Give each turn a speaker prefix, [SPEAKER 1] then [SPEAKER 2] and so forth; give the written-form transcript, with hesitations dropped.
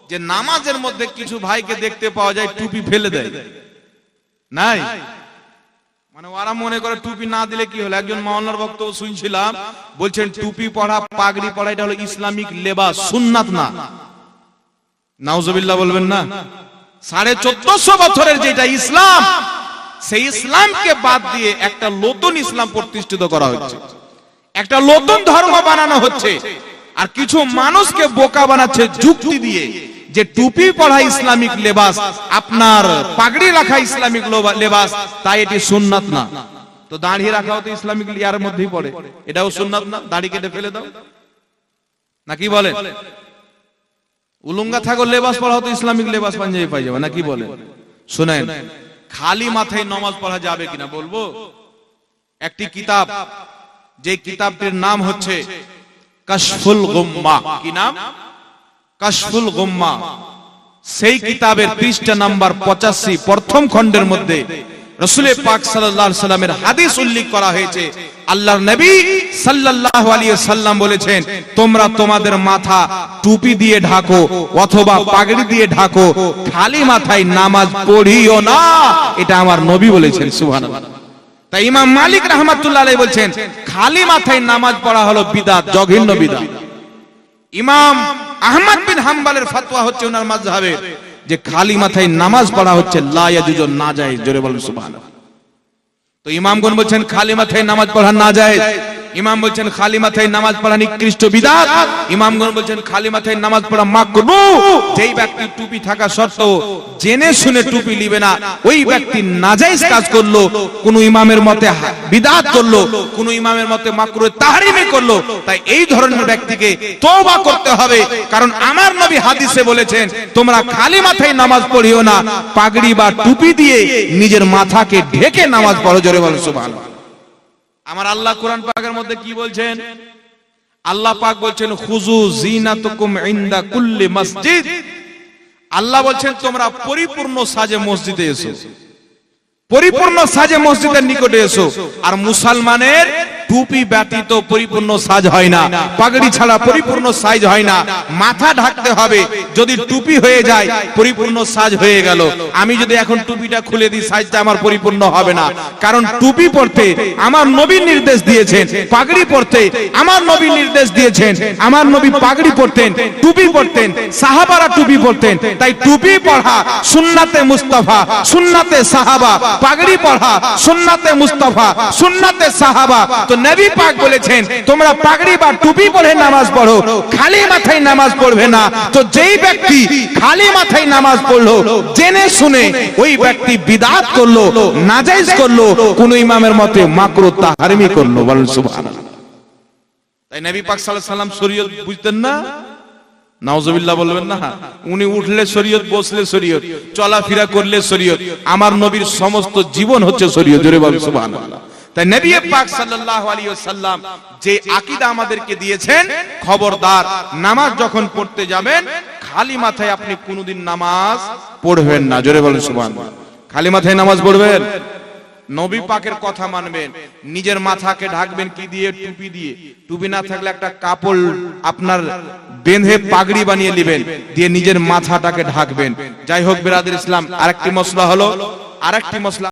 [SPEAKER 1] যে নামাজের মধ্যে কিছু ভাইকে দেখতে পাওয়া যায় টুপি ফেলে দেয়, নাই মানে ওরা মনে করে টুপি না দিলে কি হলো। একজন মাওলানার বক্তব্য শুনছিলাম, বলছেন টুপি পড়া পাগড়ি পড়া এটা হলো ইসলামিক লেবাস, সুন্নাত না। নাউজুবিল্লাহ বলবেন না। 1450 বছরের যেটা ইসলাম, সেই ইসলামকে বাদ দিয়ে একটা নতুন ইসলাম প্রতিষ্ঠিত করা হচ্ছে, একটা নতুন ধর্ম বানানো হচ্ছে। আর কিছু মানুষকে বোকা বানাচ্ছে যুক্তি দিয়ে যে টুপি পড়া ইসলামিক লেবাস, আপনার পাগড়ি রাখা ইসলামিক লেবাস, তাই এটি সুন্নাত না। তো দাড়ি রাখাও তো ইসলামিক ইয়ার মধ্যেই পড়ে, এটাও সুন্নাত না? দাড়ি কেটে ফেলে দাও নাকি বলেন? উলুঙ্গা থাকো লেবাস পড়াও তো ইসলামিক লেবাস, পাঞ্জাবি পায়জামা নাকি বলেন? শুনেন, খালি মাথায় নামাজ পড়া যাবে কিনা বলবো। একটি কিতাব, যে কিতাবটির নাম হচ্ছে কাশফুল গুম্মা। কি নাম? কাশফুল গুম্মা। সেই কিতাবের পৃষ্ঠা নাম্বার 85 প্রথম খণ্ডের মধ্যে রাসূল পাক সাল্লাল্লাহু আলাইহি সাল্লামের হাদিস উল্লেখ করা হয়েছে। আল্লাহর নবী সাল্লাল্লাহু আলাইহি সাল্লাম বলেছেন, তোমরা তোমাদের মাথা টুপি দিয়ে ঢাকো অথবা পাগড়ি দিয়ে ঢাকো, খালি মাথায় নামাজ পড়িও না। এটা আমার নবী বলেছেন। সুবহানাল্লাহ। তাই ইমাম মালিক রাহমাতুল্লাহ আলাইহি বলছেন, খালি মাথায় নামাজ পড়া হলো বিদআত, জঘন্য বিদআত। ইমাম আহমদ বিন হাম্বলের ফতোয়া হচ্ছে ওনার মাযহাবে যে খালি মাথায় নামাজ পড়া হচ্ছে লা ইয়াজুজু, না জায়েজ। জোরে বলুন সুবহানাল্লাহ। তো ইমামগণ বলছেন খালি মাথায় নামাজ পড়া না জায়েজ, ইমাম বলছেন খালি মাথায় নামাজ পড়া নিকৃষ্ট বিদআত, ইমামগণ বলছেন খালি মাথায় নামাজ পড়া মাকরুহ। যেই ব্যক্তি টুপি থাকা সত্ত্বেও জেনে শুনে টুপি নিবে না, ওই ব্যক্তি নাজায়েজ কাজ করলো, কোন ইমামের মতে বিদআত করলো, কোন ইমামের মতে মাকরুহ তাহরিমি করলো। তাই এই ধরনের ব্যক্তিকে তওবা করতে হবে, কারণ আমার নবী হাদিসে বলেছেন, তোমরা খালি মাথায় নামাজ পড়িও না, পাগড়ি বা টুপি দিয়ে নিজের মাথাকে ঢেকে নামাজ পড়ো। জোরে বলো সুবহানাল্লাহ। আমার আল্লাহ কোরআন পাকের মধ্যে কি বলছেন? আল্লাহ পাক বলছেন, খুযু জিনাতুকুম ইনদা কুল্লি মসজিদ। আল্লাহ বলছেন, তোমরা পরিপূর্ণ সাজে মসজিদে এসো, পরিপূর্ণ সাজে মসজিদের নিকটে এসো। আর মুসলমানের টুপি ব্যতীত পরিপূর্ণ সাজ হয় না, পাগড়ি ছাড়া পরিপূর্ণ সাজ হয় না, মাথা ঢাকতে হবে। যদি টুপি হয়ে যায় পরিপূর্ণ সাজ হয়ে গেল। আমি যদি এখন টুপিটা খুলে দিই, সাজটা আমার পরিপূর্ণ হবে না, কারণ টুপি পরতে আমার নবী নির্দেশ দিয়েছেন, পাগড়ি পরতে আমার নবী নির্দেশ দিয়েছেন। আমার নবী পাগড়ি পরতেন, টুপি পরতেন, সাহাবারা টুপি পরতেন। তাই টুপি পড়া সুন্নাতে মুস্তাফা, সুন্নাতে সাহাবা, পাগড়ি পড়া সুন্নাতে মুস্তাফা, সুন্নাতে সাহাবা। তো নবী পাক বলেছেন, তোমরা পাগড়ি বা টুপি পরে নামাজ পড়ো, খালি মাথায় নামাজ পড়বে না। তো যেই ব্যক্তি খালি মাথায় নামাজ পড়লো, জেনে শুনে ওই ব্যক্তি বিদআত করলো, নাজায়েজ করলো, কোন ইমামের মতে মাকরুহ তাহরিমি করলো। বলেন সুবহানাল্লাহ। তাই নবী পাক সাল্লাল্লাহু আলাইহি সাল্লাম শরীয়ত বুঝতেন না? নাউজুবিল্লাহ বলবেন না। উনি উঠলে শরীয়ত, বসলে শরীয়ত, চলাফেরা করলে শরীয়ত। আমার নবীর সমস্ত জীবন হচ্ছে শরীয়ত। জোরে বলেন সুবহানাল্লাহ। তাই নবী পাক সাল্লাল্লাহু আলাইহি ওয়াসাল্লাম যে আকীদা আমাদেরকে দিয়েছেন, খবরদার নামাজ যখন পড়তে যাবেন খালি মাথায় আপনি কোনোদিন নামাজ পড়বেন না। জোরে বলেন সুবহানাল্লাহ। খালি মাথায় নামাজ পড়বেন, নবী পাকের কথা মানবেন, নিজের মাথাকে ঢাকবেন কি দিয়ে? টুপি দিয়ে। টুপি না থাকলে একটা কাপড় আপনার বেঁধে পাগড়ি বানিয়ে নেবেন, দিয়ে নিজের মাথাটাকে ঢাকবেন। যাই হোক বিরাদর ইসলাম, আরেকটি মসলা হলো, আরেকটি মসলা